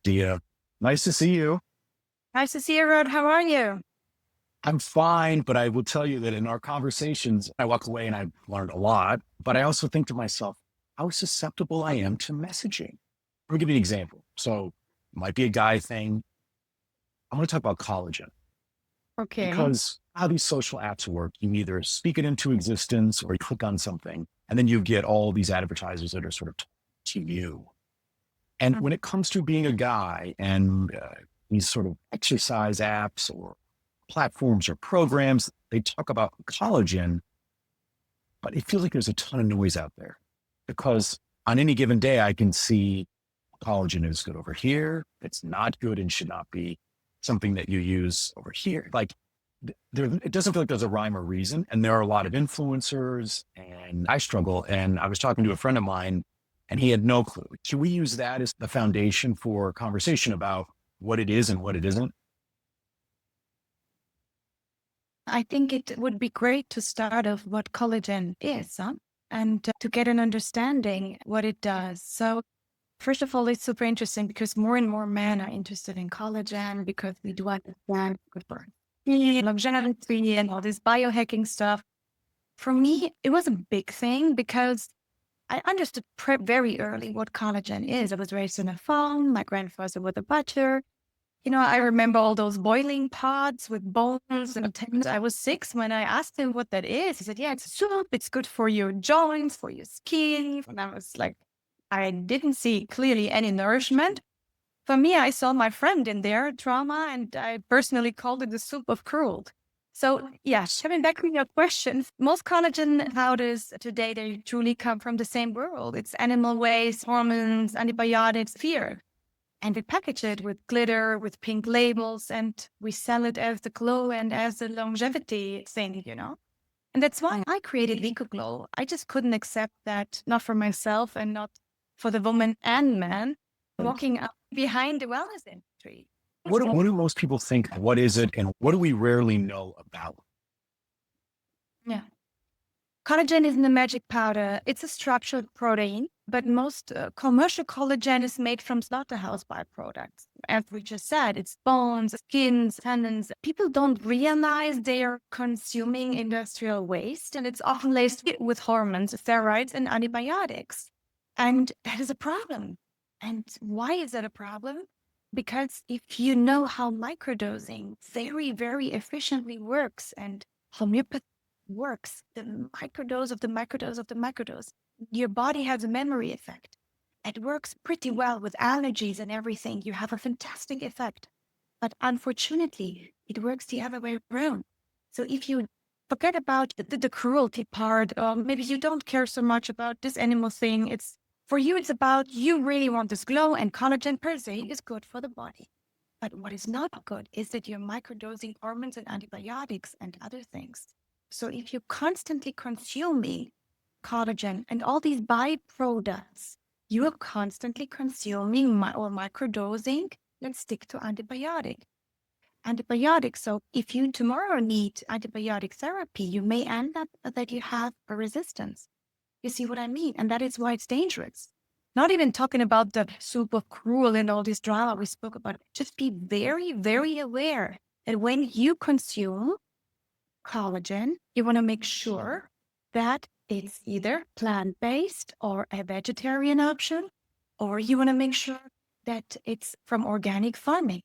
Dia, nice to see you. Nice to see you, Rod. How are you? I'm fine, but I will tell you that in our conversations, I walk away and I've learned a lot, but I also think to myself, how susceptible I am to messaging. Let me give you an example. So it might be a guy thing. I'm going to talk about collagen Okay. because how these social apps work, you either speak it into existence or you click on something, and then you get all these advertisers that are sort of to you. And when it comes to being a guy and these sort of exercise apps or platforms or programs, they talk about collagen, but it feels like there's a ton of noise out there because on any given day, I can see collagen is good over here. It's not good and should not be something that you use over here. Like it doesn't feel like there's a rhyme or reason. And there are a lot of influencers and I struggle. And I was talking to a friend of mine and he had no clue. Should we use that as the foundation for conversation about what it is and what it isn't? I think it would be great to start off what collagen is, and to get an understanding what it does. So first of all, it's super interesting because more and more men are interested in collagen because we do understand good for longevity and all this biohacking stuff. For me, it was a big thing because I understood very early what collagen is. I was raised on a farm. My grandfather was a butcher. I remember all those boiling pots with bones and tendons. I was 6 when I asked him what that is. He said, yeah, it's a soup. It's good for your joints, for your skin. And I was like, I didn't see clearly any nourishment. For me, I saw my friend in there, trauma, and I personally called it the soup of cruel. So yeah, coming back to your question, most collagen powders today, they truly come from the same world. It's animal waste, hormones, antibiotics, fear. And we package it with glitter, with pink labels, and we sell it as the glow and as the longevity thing. And that's why I created VeCoGlow. I just couldn't accept that, not for myself and not for the woman and man walking up behind the wellness industry. What do most people think? What is it? And what do we rarely know about? Yeah. Collagen isn't a magic powder. It's a structured protein, but most commercial collagen is made from slaughterhouse byproducts. As we just said, it's bones, skins, tendons. People don't realize they are consuming industrial waste, and it's often laced with hormones, steroids, and antibiotics. And that is a problem. And why is that a problem? Because if you know how microdosing very, very efficiently works and homeopathy works, the microdose of the microdose of the microdose, your body has a memory effect. It works pretty well with allergies and everything. You have a fantastic effect. But unfortunately, it works the other way around. So if you forget about the cruelty part, or maybe you don't care so much about this animal thing, for you, it's about you really want this glow, and collagen per se is good for the body. But what is not good is that you're microdosing hormones and antibiotics and other things. So if you're constantly consuming collagen and all these byproducts, you are constantly consuming or microdosing. Let's stick to antibiotics. So if you tomorrow need antibiotic therapy, you may end up that you have a resistance. You see what I mean? And that is why it's dangerous. Not even talking about the soup of cruel and all this drama we spoke about. Just be very, very aware that when you consume collagen, you want to make sure that it's either plant-based or a vegetarian option, or you want to make sure that it's from organic farming.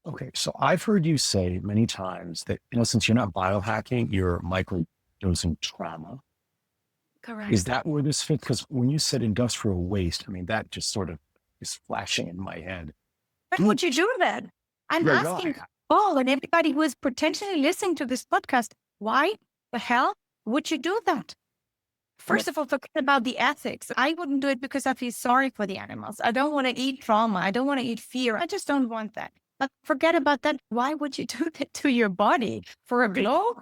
Okay, so I've heard you say many times that, since you're not biohacking, you're microdosing trauma. Correct. Is that where this fits? Because when you said industrial waste, I mean, that just sort of is flashing in my head. Why would you do that? I'm asking Paul and everybody who is potentially listening to this podcast, why the hell would you do that? First of all, forget about the ethics. I wouldn't do it because I feel sorry for the animals. I don't want to eat trauma. I don't want to eat fear. I just don't want that. But forget about that. Why would you do that to your body for a glow?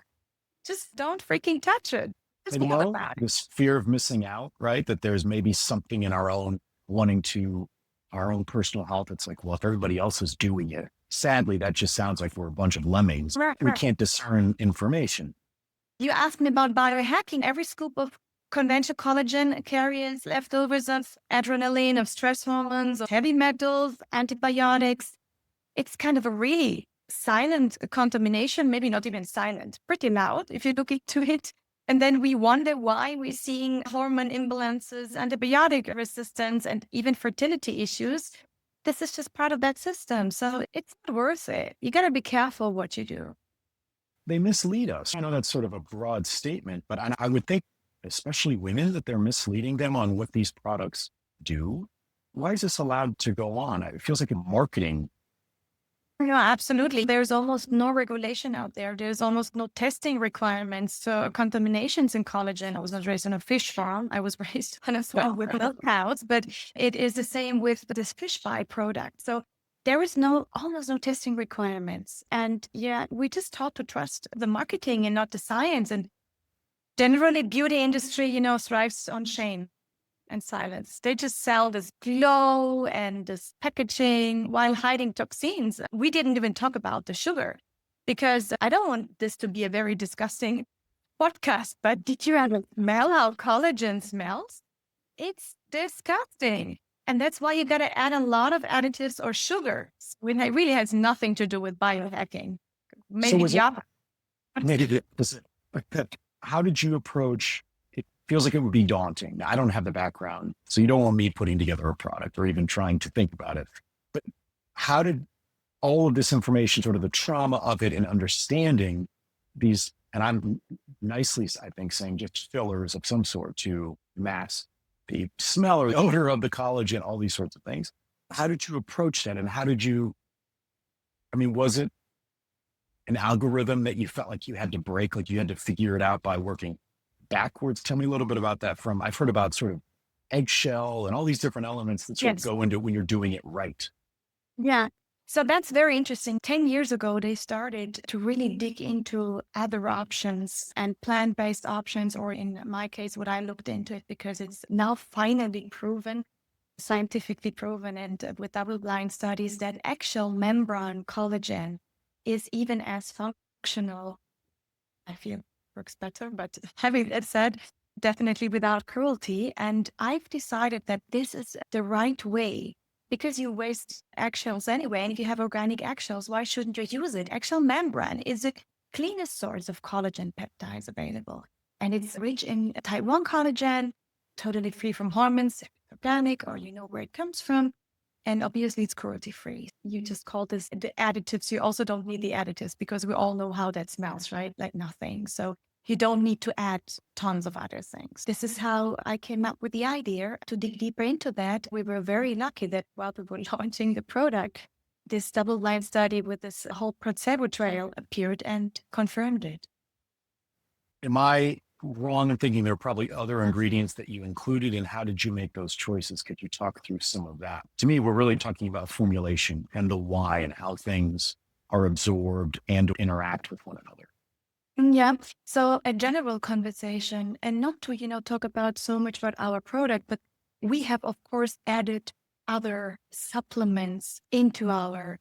Just don't freaking touch it. Just think about it. This fear of missing out, right? That there's maybe something in our own our own personal health. It's like, well, if everybody else is doing it, sadly, that just sounds like we're a bunch of lemmings. We can't discern information. You asked me about biohacking. Every scoop of Conventional collagen carries leftovers of adrenaline, of stress hormones, of heavy metals, antibiotics. It's kind of a really silent contamination, maybe not even silent, pretty loud if you look into it. And then we wonder why we're seeing hormone imbalances, antibiotic resistance, and even fertility issues. This is just part of that system. So it's not worth it. You got to be careful what you do. They mislead us. I know that's sort of a broad statement, but I would think, especially women, that they're misleading them on what these products do. Why is this allowed to go on? It feels like a marketing. No, absolutely. There's almost no regulation out there. There's almost no testing requirements for contaminations in collagen. I was not raised on a fish farm. I was raised on a farm with milk cows, but it is the same with this fish byproduct. So there is almost no testing requirements. And yeah, we just taught to trust the marketing and not the science. And generally beauty industry, thrives on shame and silence. They just sell this glow and this packaging while hiding toxins. We didn't even talk about the sugar because I don't want this to be a very disgusting podcast, but did you ever smell how collagen smells? It's disgusting. And that's why you got to add a lot of additives or sugars when it really has nothing to do with biohacking. Maybe, How did you approach? It feels like it would be daunting. I don't have the background, so you don't want me putting together a product or even trying to think about it. But how did all of this information, sort of the trauma of it and understanding these, and I'm nicely, I think, saying just fillers of some sort to mask the smell or the odor of the collagen, all these sorts of things. How did you approach that? And was it an algorithm that you felt like you had to break, like you had to figure it out by working backwards? Tell me a little bit about that. I've heard about sort of Eggshell and all these different elements that sort of go into when you're doing it right. Yeah. So that's very interesting. 10 years ago, they started to really dig into other options and plant-based options, or in my case, what I looked into it because it's now finally proven, scientifically proven, and with double-blind studies that Eggshell membrane collagen is even as functional. I feel works better, but having that said, definitely without cruelty. And I've decided that this is the right way because you waste eggshells anyway. And if you have organic eggshells, why shouldn't you use it? Eggshell membrane is the cleanest source of collagen peptides available. And it's rich in type 1 collagen, totally free from hormones, organic, or you know where it comes from. And obviously it's cruelty free. You just call this the additives. You also don't need the additives because we all know how that smells, right? Like nothing. So you don't need to add tons of other things. This is how I came up with the idea to dig deeper into that. We were very lucky that while we were launching the product, this double-blind study with this whole placebo trail appeared and confirmed it. Am I wrong in thinking there are probably other ingredients that you included, and how did you make those choices? Could you talk through some of that? To me, we're really talking about formulation and the why and how things are absorbed and interact with one another. Yeah. So a general conversation, and not to, talk about so much about our product, but we have, of course, added other supplements into our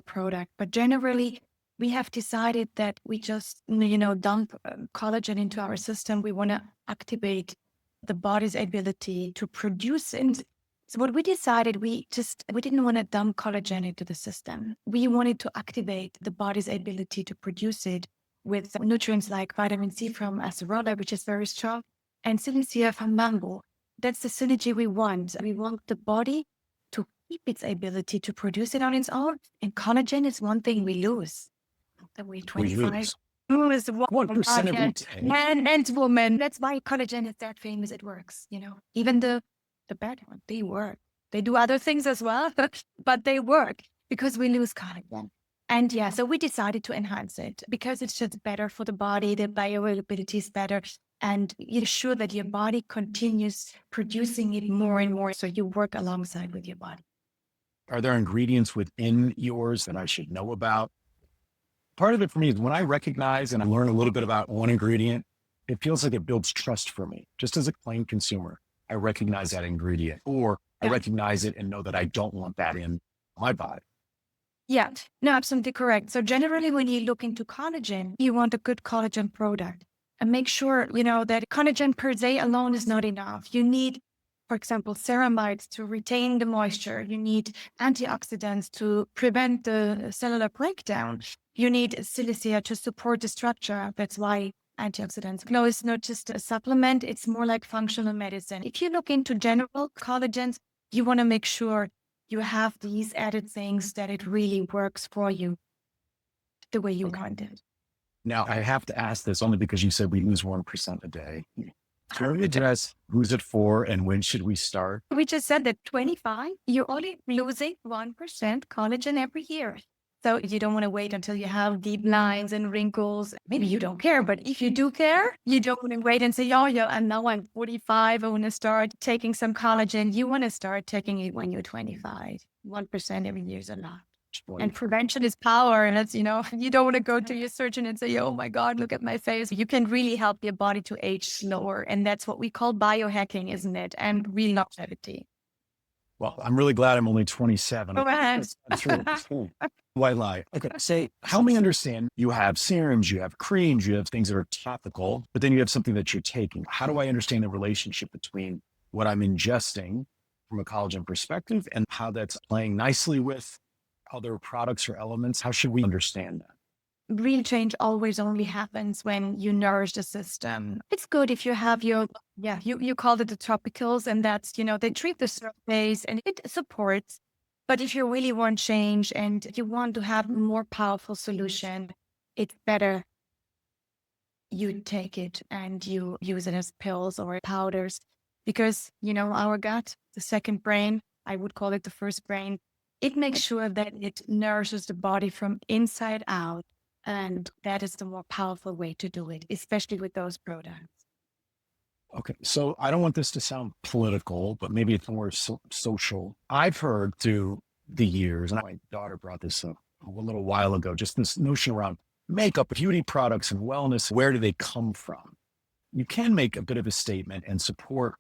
product. But generally, we have decided that we just, dump collagen into our system. We want to activate the body's ability to produce it. So what we decided, we didn't want to dump collagen into the system. We wanted to activate the body's ability to produce it with nutrients like vitamin C from acerola, which is very strong, and silica from bamboo. That's the synergy we want. We want the body to keep its ability to produce it on its own. And collagen is one thing we lose. That we 25 lose 1% every day. Man and woman. That's why collagen is that famous. It works. Even the bad one, they work. They do other things as well, but they work because we lose collagen. And yeah, so we decided to enhance it because it's just better for the body. The bioavailability is better. And you're sure that your body continues producing it more and more. So you work alongside with your body. Are there ingredients within yours that I should know about? Part of it for me is when I recognize and I learn a little bit about one ingredient, it feels like it builds trust for me. Just as a plain consumer, I recognize that ingredient, or I recognize it and know that I don't want that in my body. Yeah, no, absolutely correct. So generally, when you look into collagen, you want a good collagen product. And make sure, that collagen per se alone is not enough. You need, for example, ceramides to retain the moisture. You need antioxidants to prevent the cellular breakdown. You need silica to support the structure. That's why antioxidants. Glow is not just a supplement, it's more like functional medicine. If you look into general collagens, you want to make sure you have these added things that it really works for you the way you want it. Now, I have to ask this only because you said we lose 1% a day. Can you address who's it for and when should we start? We just said that 25, you're only losing 1% collagen every year. So you don't want to wait until you have deep lines and wrinkles. Maybe you don't care, but if you do care, you don't want to wait and say, oh, yeah, and now I'm 45, I want to start taking some collagen. You want to start taking it when you're 25. 1% every year is a lot. And prevention is power. And that's, you don't want to go to your surgeon and say, oh my God, look at my face. You can really help your body to age slower. And that's what we call biohacking, isn't it? And real longevity. Well, I'm really glad I'm only 27. Go ahead. Why lie? Okay. Say, help me understand. You have serums, you have creams, you have things that are topical, but then you have something that you're taking. How do I understand the relationship between what I'm ingesting from a collagen perspective and how that's playing nicely with other products or elements? How should we understand that? Real change always only happens when you nourish the system. It's good if you have you called it the tropicals, and that's, they treat the surface and it supports. But if you really want change and you want to have a more powerful solution, it's better you take it and you use it as pills or powders because, our gut, the second brain, I would call it the first brain, it makes sure that it nourishes the body from inside out. And that is the more powerful way to do it, especially with those products. Okay. So I don't want this to sound political, but maybe it's more social. I've heard through the years, and my daughter brought this up a little while ago, just this notion around makeup, beauty products, and wellness. Where do they come from? You can make a bit of a statement and support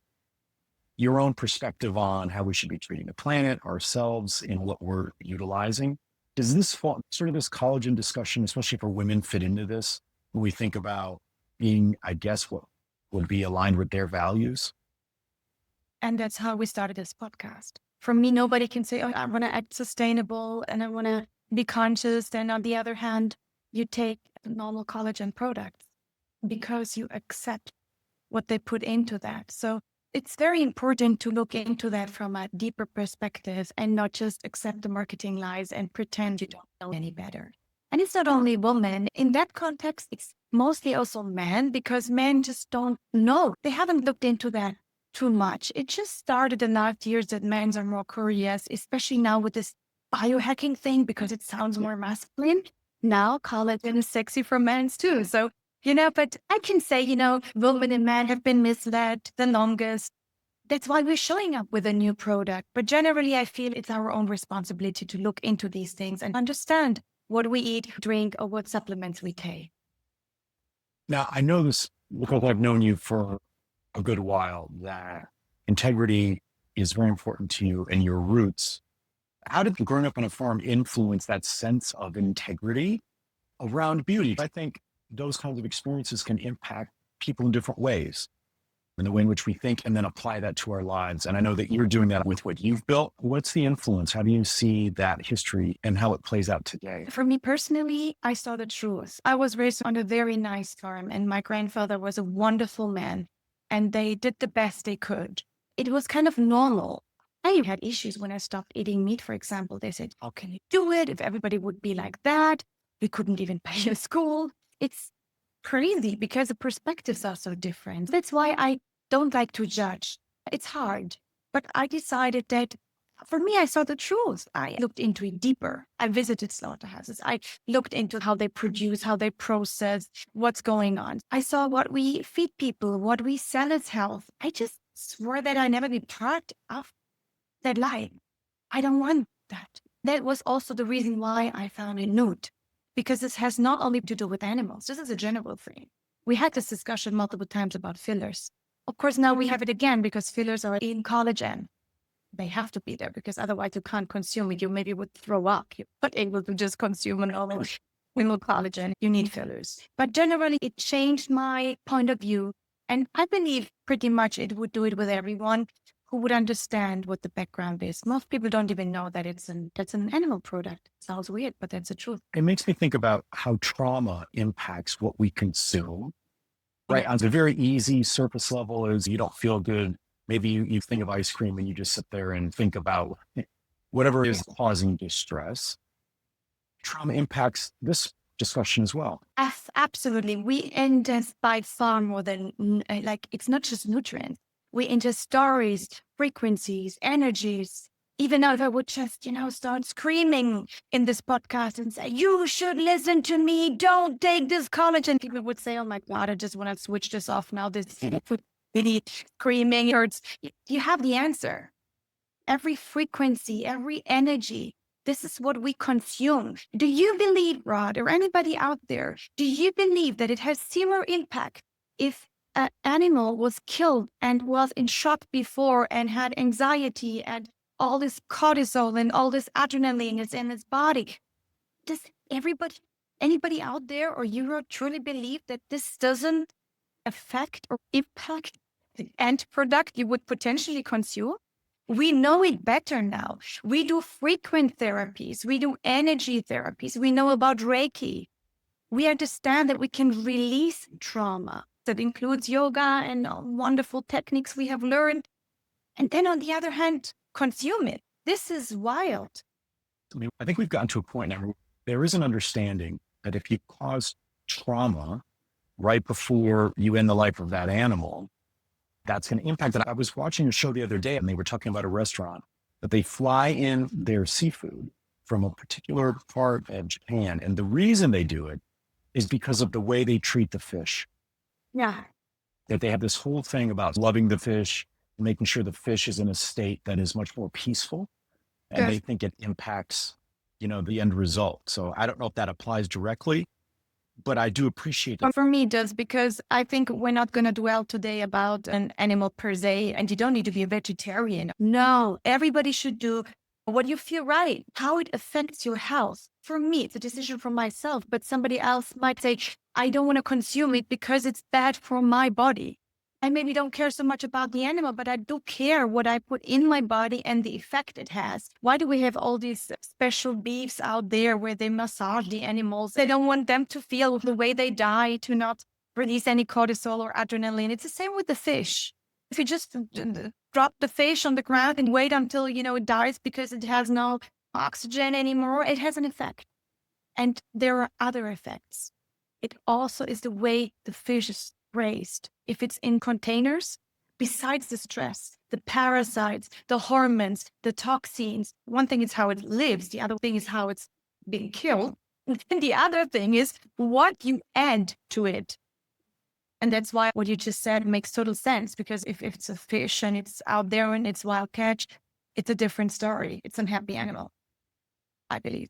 your own perspective on how we should be treating the planet, ourselves, and what we're utilizing. Does this fall, sort of this collagen discussion, especially for women, fit into this when we think about being, I guess, what would be aligned with their values? And that's how we started this podcast. For me, nobody can say, oh, I want to act sustainable and I want to be conscious. Then on the other hand, you take normal collagen products because you accept what they put into that. So it's very important to look into that from a deeper perspective and not just accept the marketing lies and pretend you don't know any better. And it's not only women. In that context, it's mostly also men because men just don't know. They haven't looked into that too much. It just started in the last years that men are more curious, especially now with this biohacking thing because it sounds more masculine. Now collagen is sexy for men too. So but I can say, women and men have been misled the longest. That's why we're showing up with a new product. But generally, I feel it's our own responsibility to look into these things and understand what we eat, drink, or what supplements we take. Now, I know this because I've known you for a good while, that integrity is very important to you and your roots. How did growing up on a farm influence that sense of integrity around beauty? I think those kinds of experiences can impact people in different ways in the way in which we think and then apply that to our lives. And I know that you're doing that with what you've built. What's the influence? How do you see that history and how it plays out today? For me personally, I saw the truth. I was raised on a very nice farm and my grandfather was a wonderful man and they did the best they could. It was kind of normal. I had issues when I stopped eating meat, for example. They said, how can you do it? If everybody would be like that, we couldn't even pay a school. It's crazy because the perspectives are so different. That's why I don't like to judge. It's hard. But I decided that for me, I saw the truth. I looked into it deeper. I visited slaughterhouses. I looked into how they produce, how they process, what's going on. I saw what we feed people, what we sell as health. I just swore that I never be part of that line. I don't want that. That was also the reason why I founded NOOT. Because this has not only to do with animals. This is a general thing. We had this discussion multiple times about fillers. Of course, now we have it again because fillers are in collagen. They have to be there because otherwise you can't consume it. You maybe would throw up. You're not able to just consume a normal with collagen, you need fillers. But generally, it changed my point of view. And I believe pretty much it would do it with everyone who would understand what the background is. Most people don't even know that that's an animal product. Sounds weird, but that's the truth. It makes me think about how trauma impacts what we consume, right? Yeah. On the very easy surface level is you don't feel good. Maybe you think of ice cream and you just sit there and think about whatever is causing distress. Trauma impacts this discussion as well. Absolutely. We ingest by far more than, like, it's not just nutrients. We ingest stories, frequencies, energies. Even now, if I would just, start screaming in this podcast and say, you should listen to me, don't take this collagen, people would say, oh my God, I just want to switch this off now. This really screaming hurts. You have the answer. Every frequency, every energy, this is what we consume. Do you believe, Rod, or anybody out there, do you believe that it has zero impact if an animal was killed and was in shock before and had anxiety and all this cortisol and all this adrenaline is in its body? Does anybody out there or you truly believe that this doesn't affect or impact the end product you would potentially consume? We know it better now. We do frequent therapies. We do energy therapies. We know about Reiki. We understand that we can release trauma. That includes yoga and wonderful techniques we have learned. And then on the other hand, consume it. This is wild. I mean, I think we've gotten to a point now where there is an understanding that if you cause trauma right before you end the life of that animal, that's going to impact it. I was watching a show the other day and they were talking about a restaurant that they fly in their seafood from a particular part of Japan. And the reason they do it is because of the way they treat the fish. Yeah. That they have this whole thing about loving the fish, making sure the fish is in a state that is much more peaceful. And they think it impacts, the end result. So I don't know if that applies directly, but I do appreciate it. For me, it does, because I think we're not going to dwell today about an animal per se, and you don't need to be a vegetarian. No, everybody should do what you feel right, how it affects your health. For me, it's a decision for myself, but somebody else might say, I don't want to consume it because it's bad for my body. I maybe don't care so much about the animal, but I do care what I put in my body and the effect it has. Why do we have all these special beefs out there where they massage the animals? They don't want them to feel the way they die, to not release any cortisol or adrenaline. It's the same with the fish. If you just drop the fish on the ground and wait until, it dies because it has no oxygen anymore, it has an effect. And there are other effects. It also is the way the fish is raised. If it's in containers, besides the stress, the parasites, the hormones, the toxins, one thing is how it lives. The other thing is how it's being killed. And the other thing is what you add to it. And that's why what you just said makes total sense, because if it's a fish and it's out there and it's wild catch, it's a different story. It's an happy animal, I believe.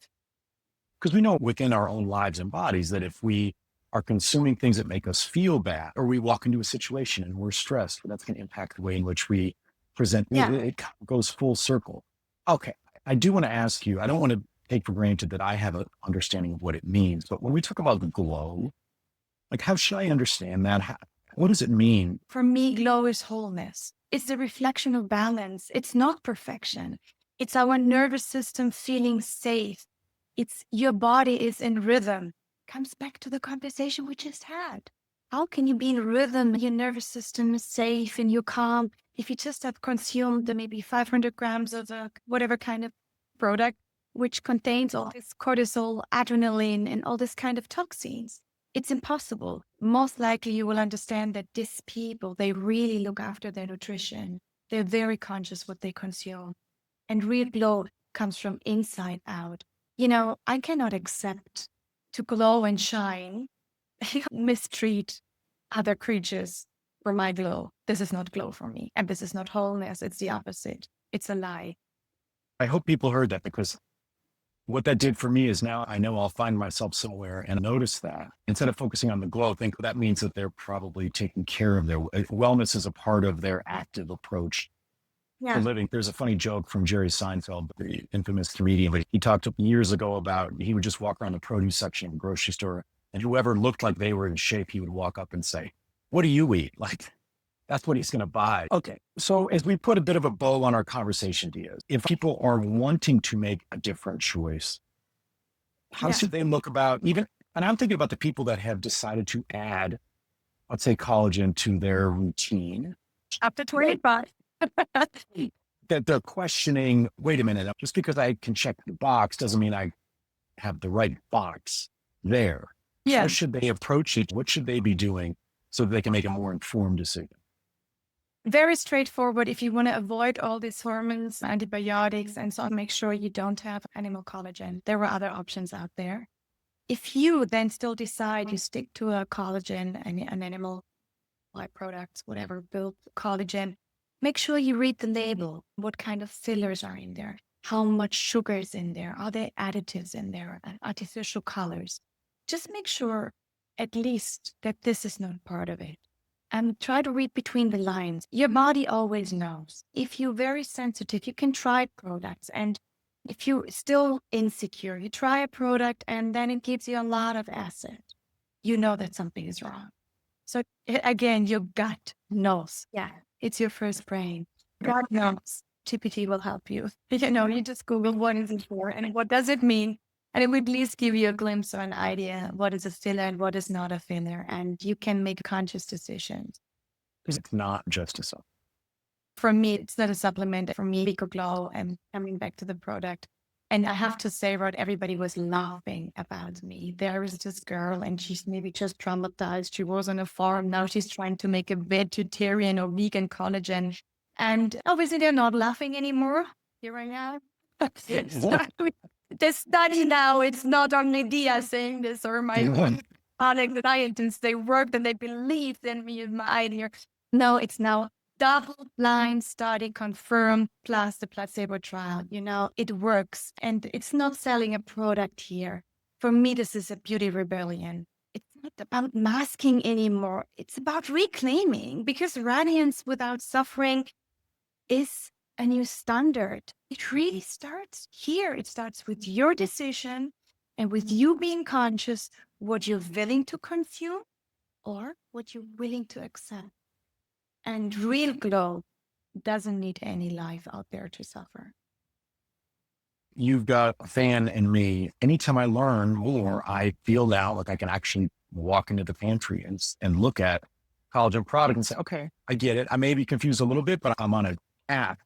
Because we know within our own lives and bodies that if we are consuming things that make us feel bad, or we walk into a situation and we're stressed, that's going to impact the way in which we present. Yeah. It goes full circle. Okay. I do want to ask you, I don't want to take for granted that I have an understanding of what it means, but when we talk about the glow, like how should I understand that? What does it mean? For me, glow is wholeness. It's the reflection of balance. It's not perfection. It's our nervous system feeling safe. It's your body is in rhythm. Comes back to the conversation we just had. How can you be in rhythm? Your nervous system is safe and you're calm. If you just have consumed maybe 500 grams of whatever kind of product, which contains all this cortisol, adrenaline, and all this kind of toxins, it's impossible. Most likely you will understand that these people, they really look after their nutrition. They're very conscious what they consume. And real glow comes from inside out. I cannot accept to glow and shine, mistreat other creatures for my glow. This is not glow for me. And this is not wholeness. It's the opposite. It's a lie. I hope people heard that, because what that did for me is now I know I'll find myself somewhere and notice that instead of focusing on the glow, I think that means that they're probably taking care of their wellness as a part of their active approach for a living. There's a funny joke from Jerry Seinfeld, the infamous comedian, but he talked years ago about he would just walk around the produce section of a grocery store, and whoever looked like they were in shape, he would walk up and say, "What do you eat?" Like, that's what he's going to buy. Okay. So as we put a bit of a bow on our conversation, Diaz, if people are wanting to make a different choice, how should they look about even, and I'm thinking about the people that have decided to add, let's say, collagen to their routine. Up to 25. That they're questioning, wait a minute, just because I can check the box doesn't mean I have the right box there. Yeah. How should they approach it? What should they be doing so that they can make a more informed decision? Very straightforward. If you want to avoid all these hormones, antibiotics, and so on, make sure you don't have animal collagen. There are other options out there. If you then still decide you stick to a collagen and an animal products, whatever, build collagen, make sure you read the label. What kind of fillers are in there? How much sugar is in there? Are there additives in there? Artificial colors? Just make sure at least that this is not part of it. And try to read between the lines. Your body always knows. If you're very sensitive, you can try products. And if you're still insecure, you try a product and then it gives you a lot of acid. You know that something is wrong. So again, your gut knows. Yeah, it's your first brain. God knows. GPT will help you. You just Google what is it for and what does it mean? And it would at least give you a glimpse or an idea what is a filler and what is not a filler. And you can make conscious decisions. It's not just a supplement. For me, it's not a supplement. For me, VeCoGlow, and coming back to the product. And I have to say, Rod, everybody was laughing about me. There is this girl and she's maybe just traumatized. She was on a farm. Now she's trying to make a vegetarian or vegan collagen. And obviously they're not laughing anymore. Here I am. The study now, it's not only Dia saying this or my product scientists, they worked and they believed in me and my idea. No, it's now double-blind study confirmed plus the placebo trial. It works and it's not selling a product here. For me, this is a beauty rebellion. It's not about masking anymore. It's about reclaiming because radiance without suffering is a new standard. It really starts here. It starts with your decision and with you being conscious what you're willing to consume or what you're willing to accept. And real glow doesn't need any life out there to suffer. You've got a fan in me. Anytime I learn more, I feel now like I can actually walk into the pantry and look at collagen product and say, okay, I get it. I may be confused a little bit, but I'm on a path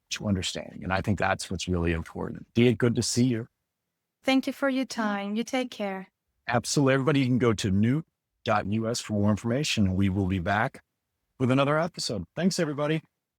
to understanding. And I think that's what's really important. Dia, good to see you. Thank you for your time. You take care. Absolutely. Everybody, you can go to NOOT.us for more information. We will be back with another episode. Thanks, everybody.